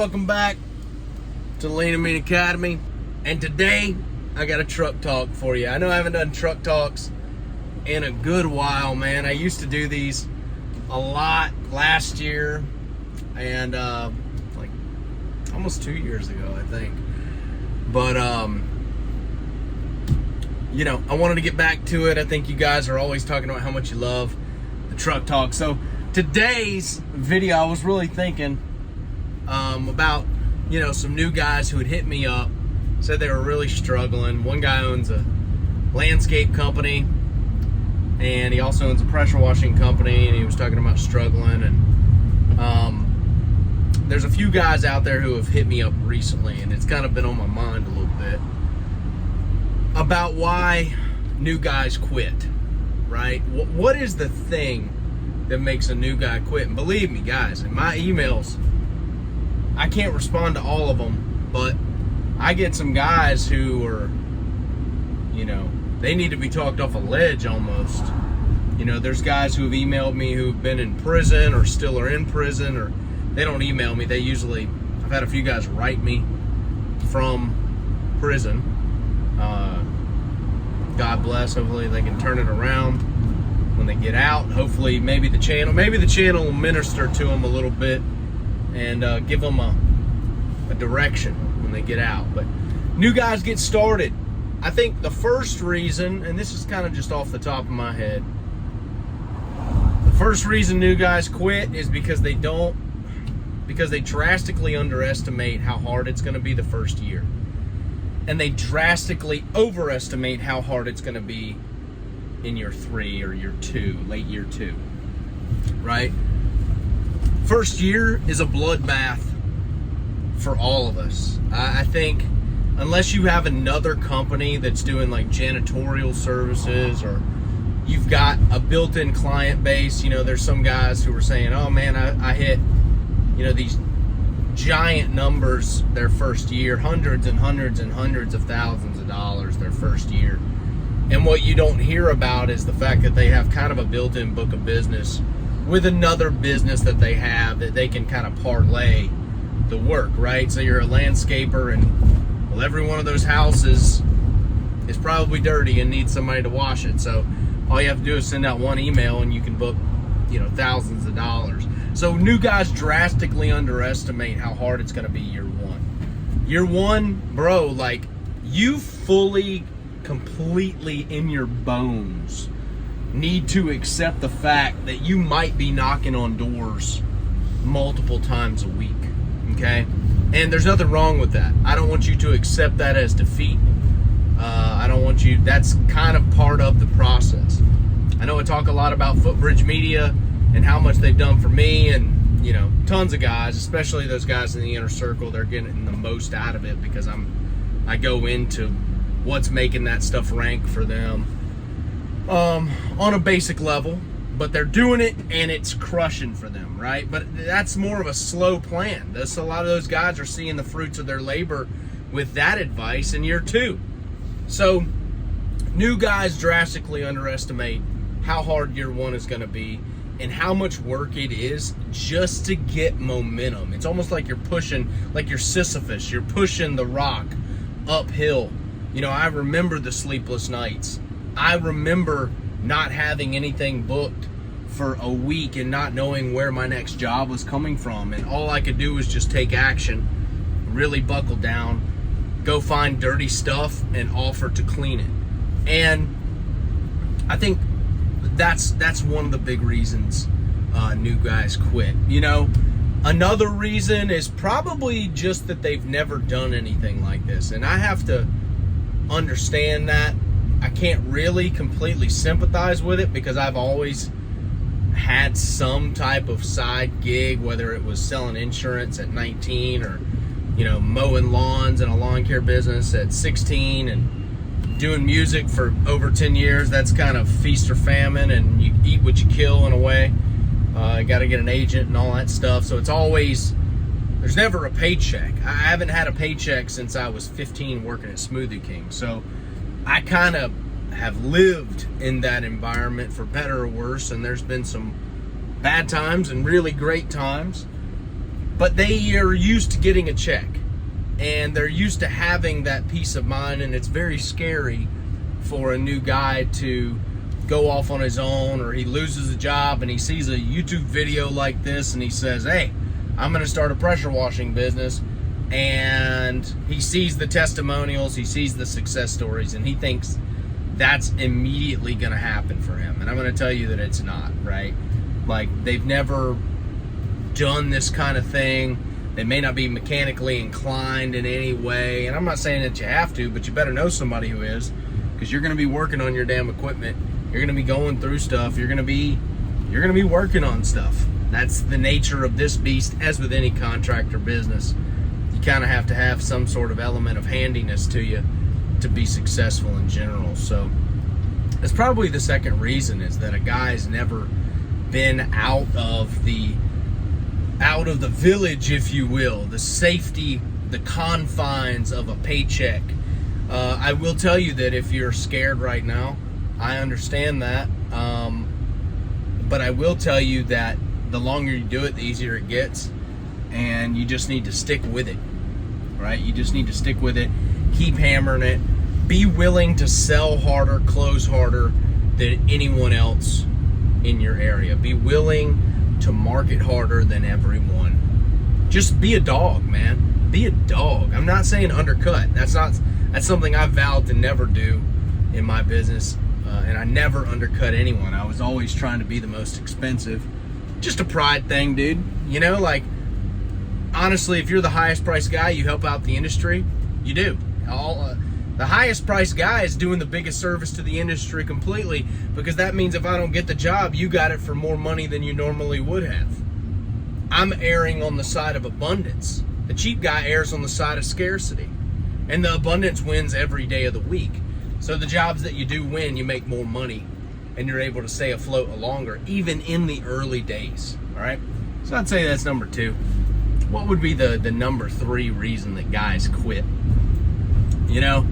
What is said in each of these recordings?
Welcome back to Lean and Mean Academy, and today I got a truck talk for you. I know I haven't done truck talks in a good while, man. I used to do these a lot last year and like almost 2 years ago, I think. But you know, I wanted to get back to it. I think you guys are always talking about how much you love the truck talk. So today's video, I was really thinking about, you know, some new guys who had hit me up, said they were really struggling. One guy owns a landscape company, and he also owns a pressure washing company, and he was talking about struggling. And there's a few guys out there who have hit me up recently, and it's kind of been on my mind a little bit about why new guys quit, right? What is the thing that makes a new guy quit? And believe me, guys, in my emails, I can't respond to all of them, but I get some guys who are, you know, they need to be talked off a ledge almost. You know, there's guys who have emailed me who've been in prison or still are in prison, or they don't email me. They usually, I've had a few guys write me from prison. God bless, hopefully they can turn it around when they get out. Hopefully maybe the channel will minister to them a little bit and give them a direction when they get out. But new guys get started. I think the first reason, and this is kind of just off the top of my head, the first reason new guys quit is because they drastically underestimate how hard it's going to be the first year. And they drastically overestimate how hard it's going to be in year 3 or year 2, late year 2, right? First year is a bloodbath for all of us. I think unless you have another company that's doing like janitorial services, or you've got a built-in client base, you know, there's some guys who are saying, oh man, I hit, you know, these giant numbers their first year, hundreds and hundreds and hundreds of thousands of dollars their first year. And what you don't hear about is the fact that they have kind of a built-in book of business with another business that they have that they can kind of parlay the work, right? So you're a landscaper, and well, every one of those houses is probably dirty and needs somebody to wash it. So all you have to do is send out one email and you can book, you know, thousands of dollars. So new guys drastically underestimate how hard it's going to be year 1. Year 1, bro, like, you fully, completely in your bones need to accept the fact that you might be knocking on doors multiple times a week, okay? And there's nothing wrong with that. I don't want you to accept that as defeat. I don't want you, that's kind of part of the process. I know I talk a lot about Footbridge Media and how much they've done for me, and, you know, tons of guys, especially those guys in the inner circle, they're getting the most out of it because I go into what's making that stuff rank for them on a basic level, but they're doing it and it's crushing for them, right? But that's more of a slow plan. A lot of those guys are seeing the fruits of their labor with that advice in year 2. So new guys drastically underestimate how hard year 1 is going to be and how much work it is just to get momentum. It's almost like you're pushing, like you're Sisyphus, you're pushing the rock uphill. You know, I remember the sleepless nights. I remember not having anything booked for a week and not knowing where my next job was coming from. And all I could do was just take action, really buckle down, go find dirty stuff and offer to clean it. And I think that's one of the big reasons new guys quit. You know, another reason is probably just that they've never done anything like this. And I have to understand that. I can't really completely sympathize with it because I've always had some type of side gig, whether it was selling insurance at 19 or, you know, mowing lawns in a lawn care business at 16 and doing music for over 10 years. That's kind of feast or famine, and you eat what you kill in a way. You got to get an agent and all that stuff. So it's always, there's never a paycheck. I haven't had a paycheck since I was 15 working at Smoothie King. So I kind of have lived in that environment for better or worse, and there's been some bad times and really great times. but they are used to getting a check, and they're used to having that peace of mind, and it's very scary for a new guy to go off on his own, or he loses a job and he sees a YouTube video like this and he says, hey, I'm going to start a pressure washing business, and he sees the testimonials, he sees the success stories, and he thinks that's immediately going to happen for him. And I'm going to tell you that it's not, right? Like, they've never done this kind of thing. They may not be mechanically inclined in any way, and I'm not saying that you have to, but you better know somebody who is, because you're going to be working on your damn equipment. You're going to be going through stuff. You're going to be working on stuff. That's the nature of this beast, as with any contractor business. You kind of have to have some sort of element of handiness to you to be successful in general. So that's probably the second reason, is that a guy's never been out of the village, if you will, the safety, the confines of a paycheck. I will tell you that if you're scared right now, I understand that, but I will tell you that the longer you do it, the easier it gets, and you just need to stick with it, right? You just need to stick with it, keep hammering it, be willing to sell harder, close harder than anyone else in your area. Be willing to market harder than everyone. Just be a dog, man. Be a dog. I'm not saying undercut. That's something I've vowed to never do in my business. And I never undercut anyone. I was always trying to be the most expensive. Just a pride thing, dude. You know, like, honestly, if you're the highest priced guy, you help out the industry. You do. The highest priced guy is doing the biggest service to the industry completely, because that means if I don't get the job, you got it for more money than you normally would have. I'm erring on the side of abundance. The cheap guy errs on the side of scarcity. And the abundance wins every day of the week. So the jobs that you do win, you make more money, and you're able to stay afloat longer, even in the early days. All right. So I'd say that's number two. What would be the number three reason that guys quit? You know,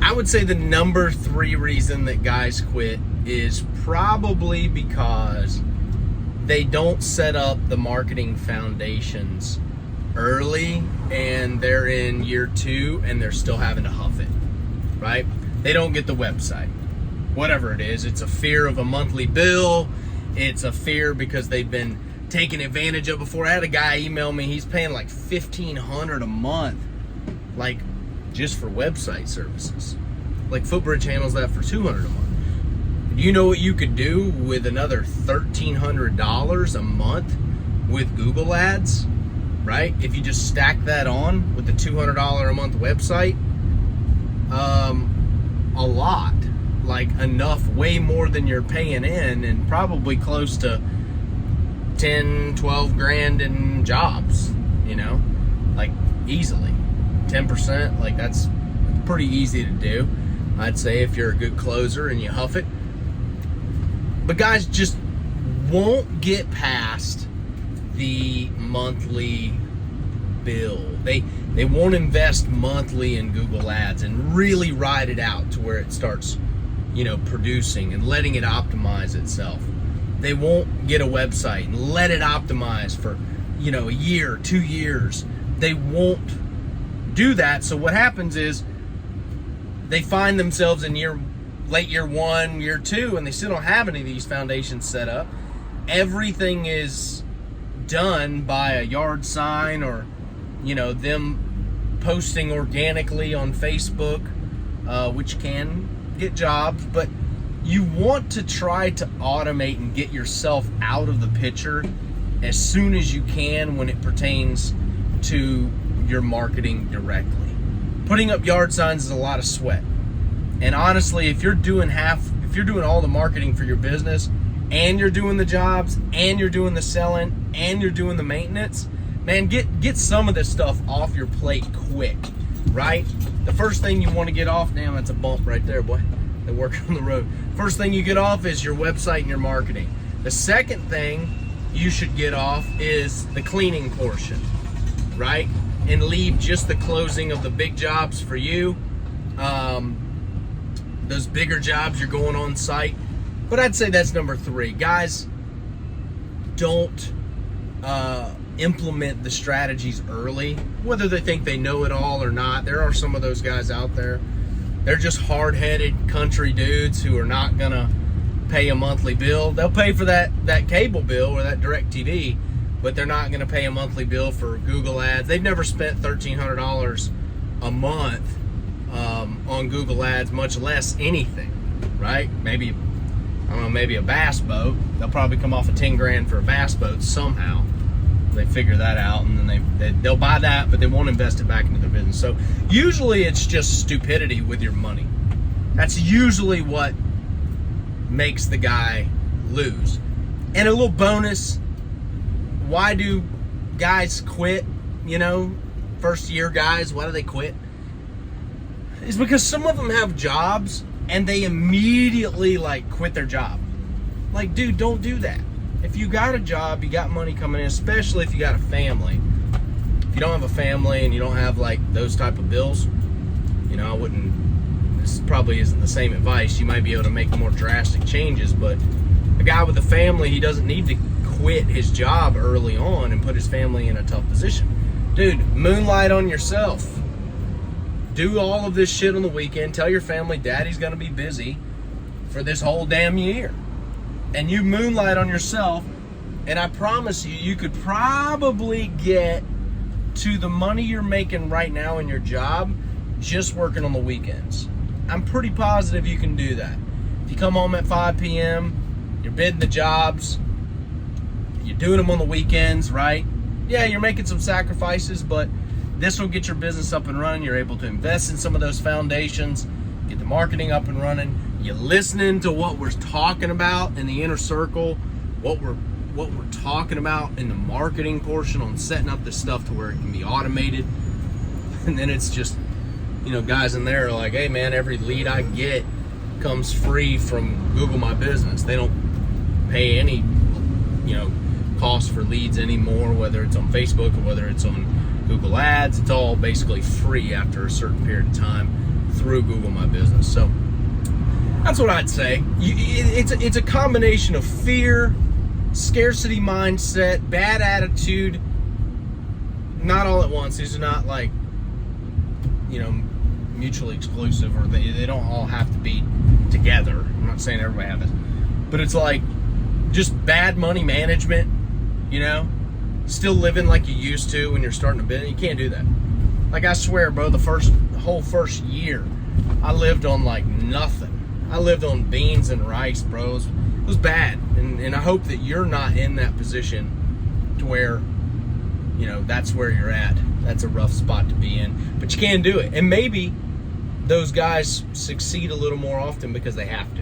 I would say the number three reason that guys quit is probably because they don't set up the marketing foundations early, and they're in year two and they're still having to huff it. Right? They don't get the website. Whatever it is, it's a fear of a monthly bill. It's a fear because they've been taken advantage of before. I had a guy email me, he's paying like $1,500 a month, like, just for website services. Like, Footbridge handles that for $200 a month. Do you know what you could do with another $1,300 a month with Google ads? Right? If you just stack that on with the $200 a month website, a lot, like enough, way more than you're paying in, and probably close to 10, 12 grand in jobs, you know, like easily 10%. Like, that's pretty easy to do, I'd say, if you're a good closer and you huff it. But guys just won't get past the monthly bill. They won't invest monthly in Google ads and really ride it out to where it starts, you know, producing and letting it optimize itself. They won't get a website and let it optimize for, you know, a year, 2 years. They won't do that. So what happens is they find themselves in late year one, year two, and they still don't have any of these foundations set up. Everything is done by a yard sign, or, you know, them posting organically on Facebook, which can get jobs, but you want to try to automate and get yourself out of the picture as soon as you can when it pertains to your marketing directly. Putting up yard signs is a lot of sweat. And honestly, if you're doing all the marketing for your business, and you're doing the jobs, and you're doing the selling, and you're doing the maintenance, man, get some of this stuff off your plate quick, right? The first thing you want to get off, damn, that's a bump right there, boy. They work on the road. First thing you get off is your website and your marketing. The second thing you should get off is the cleaning portion, right? And leave just the closing of the big jobs for you. Those bigger jobs you're going on site. But I'd say that's number three. Guys, don't implement the strategies early, whether they think they know it all or not. There are some of those guys out there. They're just hard-headed country dudes who are not gonna pay a monthly bill. They'll pay for that cable bill or that DirecTV, but they're not gonna pay a monthly bill for Google ads. They've never spent $1,300 a month on Google ads, much less anything, right? Maybe, I don't know, maybe a bass boat. They'll probably come off of 10 grand for a bass boat somehow. They figure that out, and then they'll buy that, but they won't invest it back into their business. So usually it's just stupidity with your money. That's usually what makes the guy lose. And a little bonus, why do guys quit? You know, first year guys, why do they quit? It's because some of them have jobs and they immediately like quit their job. Like, dude, don't do that. If you got a job, you got money coming in, especially if you got a family. If you don't have a family and you don't have like those type of bills, you know, I wouldn't, this probably isn't the same advice. You might be able to make more drastic changes, but a guy with a family, he doesn't need to quit his job early on and put his family in a tough position. Dude, moonlight on yourself. Do all of this shit on the weekend. Tell your family daddy's gonna be busy for this whole damn year. And you moonlight on yourself, and I promise you, you could probably get to the money you're making right now in your job just working on the weekends. I'm pretty positive you can do that. If you come home at 5 p.m., you're bidding the jobs, you're doing them on the weekends, right? Yeah, you're making some sacrifices, but this will get your business up and running. You're able to invest in some of those foundations, get the marketing up and running. You're listening to what we're talking about in the inner circle, what we're talking about in the marketing portion on setting up this stuff to where it can be automated. And then it's just, you know, guys in there are like, hey man, every lead I get comes free from Google My Business. They don't pay any, you know, cost for leads anymore, whether it's on Facebook or whether it's on Google Ads. It's all basically free after a certain period of time through Google My Business. So that's what I'd say. It's a combination of fear, scarcity mindset, bad attitude, not all at once. These are not like, you know, mutually exclusive, or they don't all have to be together. I'm not saying everybody have this, but it's like just bad money management, you know, still living like you used to when you're starting a business. You can't do that. Like, I swear, bro, the whole first year, I lived on like nothing. I lived on beans and rice, bro. It was bad. And I hope that you're not in that position to where, you know, that's where you're at. That's a rough spot to be in. But you can do it. And maybe those guys succeed a little more often because they have to.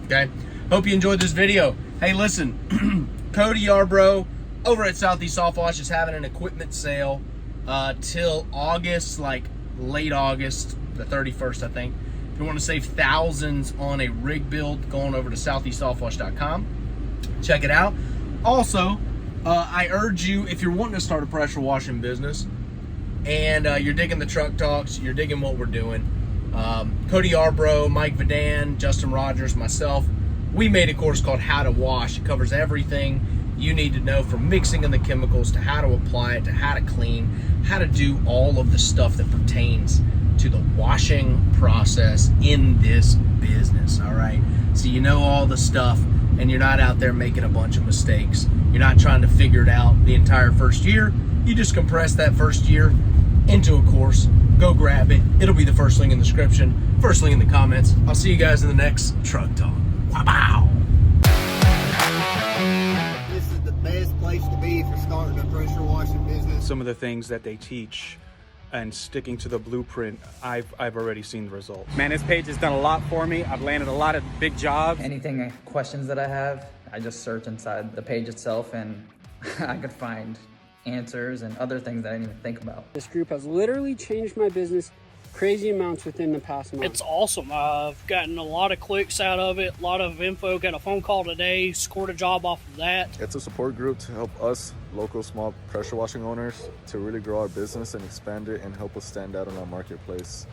Okay? Hope you enjoyed this video. Hey, listen, Cody Yarbrough over at Southeast Soft Wash is having an equipment sale till August, like late August, the 31st, I think. If you want to save thousands on a rig build, going over to southeastsoftwash.com. Check it out. Also, I urge you, if you're wanting to start a pressure washing business and you're digging the truck talks, you're digging what we're doing, Cody Yarbrough, Mike Vadan, Justin Rogers, myself, we made a course called How to Wash. It covers everything you need to know, from mixing in the chemicals to how to apply it to how to clean, how to do all of the stuff that pertains to the washing process in this business. All right, so you know all the stuff and you're not out there making a bunch of mistakes. You're not trying to figure it out the entire first year. You just compress that first year into a course. Go grab it. It'll be the first link in the description, first link in the comments. I'll see you guys in the next Truck Talk. Wow. This is the best place to be if you're starting a pressure washing business. Some of the things that they teach and sticking to the blueprint, I've already seen the results. Man, this page has done a lot for me. I've landed a lot of big jobs. Anything, questions that I have, I just search inside the page itself and I could find answers and other things that I didn't even think about. This group has literally changed my business crazy amounts within the past month. It's awesome. I've gotten a lot of clicks out of it, a lot of info. Got a phone call today, scored a job off of that. It's a support group to help us local small pressure washing owners to really grow our business and expand it and help us stand out in our marketplace.